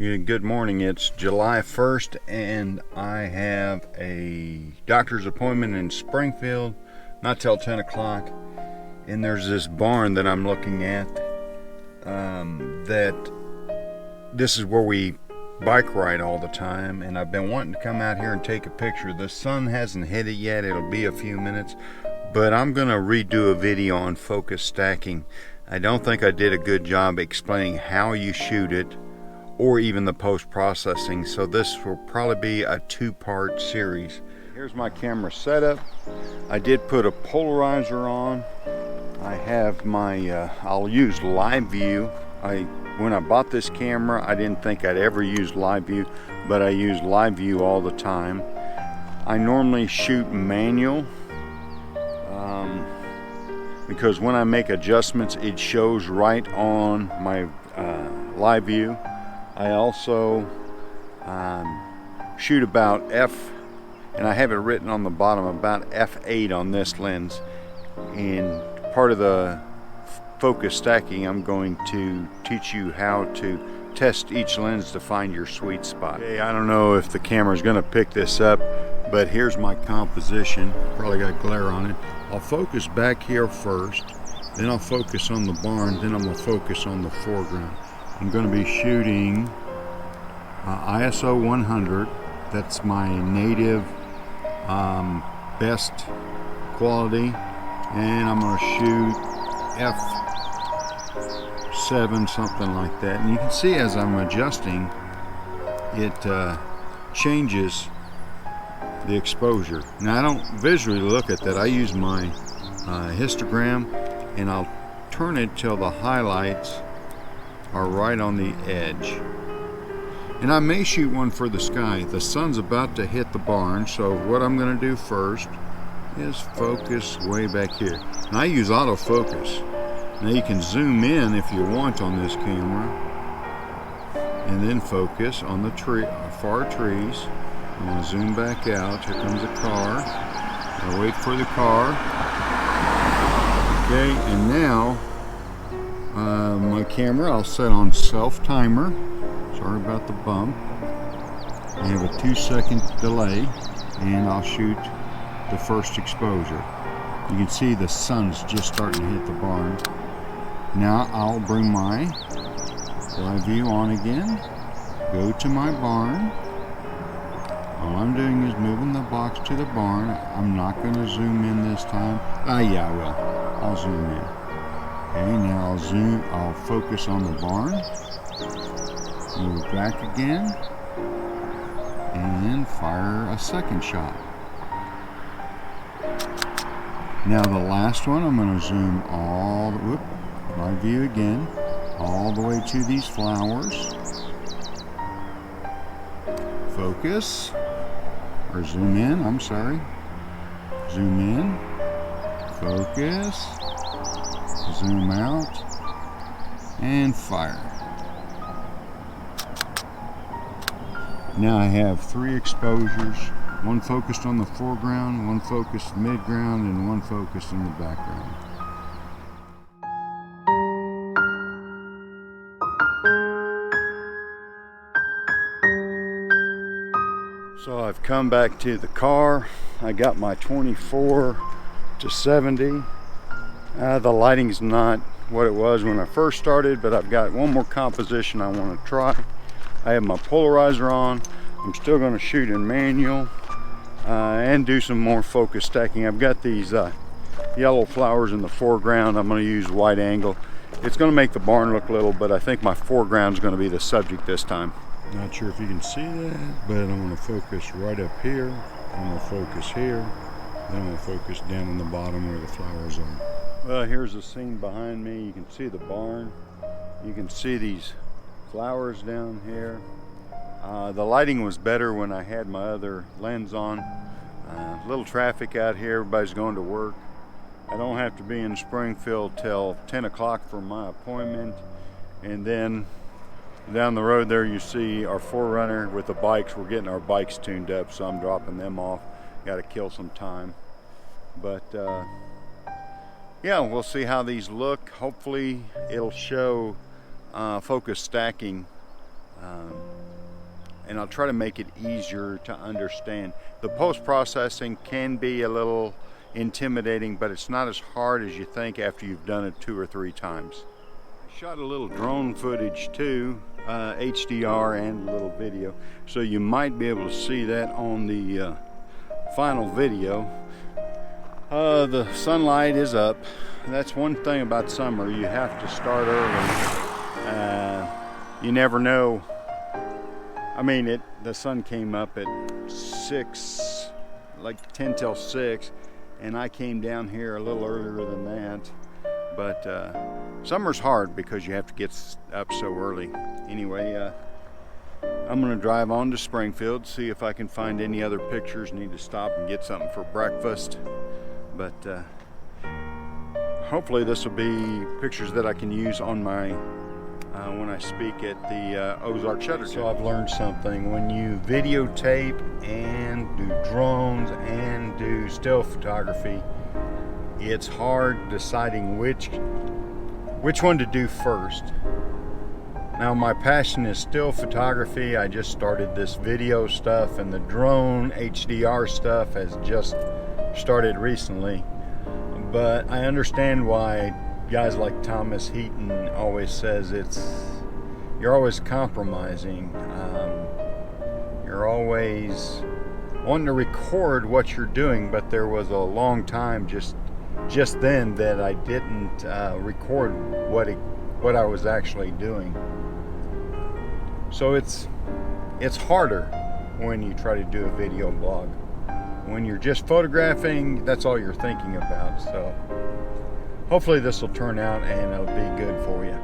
Good morning. It's July 1st and I have a doctor's appointment in Springfield, not till 10 o'clock. And there's this barn that I'm looking at that this is where we bike ride all the time, and I've been wanting to come out here and take a picture. The sun hasn't hit it yet. It'll be a few minutes, but I'm gonna redo a video on focus stacking. I don't think I did a good job explaining how you shoot it or even the post-processing, so this will probably be a two-part series. Here's my camera setup. I did put a polarizer on. I have my I'll use live view. When I bought this camera, I didn't think I'd ever use live view, but I use live view all the time. I normally shoot manual because when I make adjustments, it shows right on my live view. I also shoot about and I have it written on the bottom, about f8 on this lens. And part of the focus stacking, I'm going to teach you how to test each lens to find your sweet spot. Okay, I don't know if the camera's gonna pick this up, but here's my composition. Probably got glare on it. I'll focus back here first, then I'll focus on the barn, then I'm gonna focus on the foreground. I'm going to be shooting ISO 100. That's my native best quality, and I'm going to shoot f7, something like that. And you can see as I'm adjusting, it changes the exposure. Now I don't visually look at that. I use my histogram, and I'll turn it till the highlights are right on the edge. And I may shoot one for the sky. The sun's about to hit the barn, so what I'm going to do first is focus way back here. And I use autofocus. Now you can zoom in if you want on this camera, and then focus on the far trees. I'm going to zoom back out. Here comes a car. I'll wait for the car. Okay, and now my camera I'll set on self timer. Sorry about the bump. I have a 2-second delay, and I'll shoot the first exposure. You can see the sun's just starting to hit the barn. Now I'll bring my live view on again, go to my barn. All I'm doing is moving the box to the barn. I'm not going to zoom in this time. Yeah, I will. I'll zoom in. Okay, now I'll focus on the barn, move back again, and fire a second shot. Now the last one, I'm going to zoom live view again, all the way to these flowers. Focus, or zoom in, I'm sorry. Zoom in, focus, zoom out, and fire. Now I have 3 exposures, one focused on the foreground, one focused midground, and one focused in the background. So I've come back to the car. I got my 24 to 70. The lighting's not what it was when I first started, but I've got one more composition I want to try. I have my polarizer on. I'm still going to shoot in manual and do some more focus stacking. I've got these yellow flowers in the foreground. I'm going to use wide angle. It's going to make the barn look little, but I think my foreground is going to be the subject this time. Not sure if you can see that, but I'm going to focus right up here. I'm going to focus here. Then I'm going to focus down on the bottom where the flowers are. Well, here's the scene behind me. You can see the barn. You can see these flowers down here. The lighting was better when I had my other lens on. Little traffic out here. Everybody's going to work. I don't have to be in Springfield till 10 o'clock for my appointment. And then down the road there you see our 4Runner with the bikes. We're getting our bikes tuned up, so I'm dropping them off. Got to kill some time. But yeah, we'll see how these look. Hopefully it'll show focus stacking and I'll try to make it easier to understand. The post-processing can be a little intimidating, but it's not as hard as you think after you've done it 2 or 3 times. I shot a little drone footage too, HDR and a little video, so you might be able to see that on the final video. The sunlight is up. That's one thing about summer, you have to start early. You never know. I mean, the sun came up at 6, like 10 till 6, and I came down here a little earlier than that. But summer's hard because you have to get up so early. Anyway, I'm gonna drive on to Springfield, see if I can find any other pictures. Need to stop and get something for breakfast. But hopefully this will be pictures that I can use on my when I speak at the Ozarks Shutter. So I've learned something. When you videotape and do drones and do still photography, it's hard deciding which one to do first. Now my passion is still photography. I just started this video stuff, and the drone HDR stuff has just started recently. But I understand why guys like Thomas Heaton always says you're always compromising. You're always wanting to record what you're doing, but there was a long time just then that I didn't record what I was actually doing. So it's harder when you try to do a video blog. When you're just photographing, that's all you're thinking about. So hopefully this will turn out and it'll be good for you.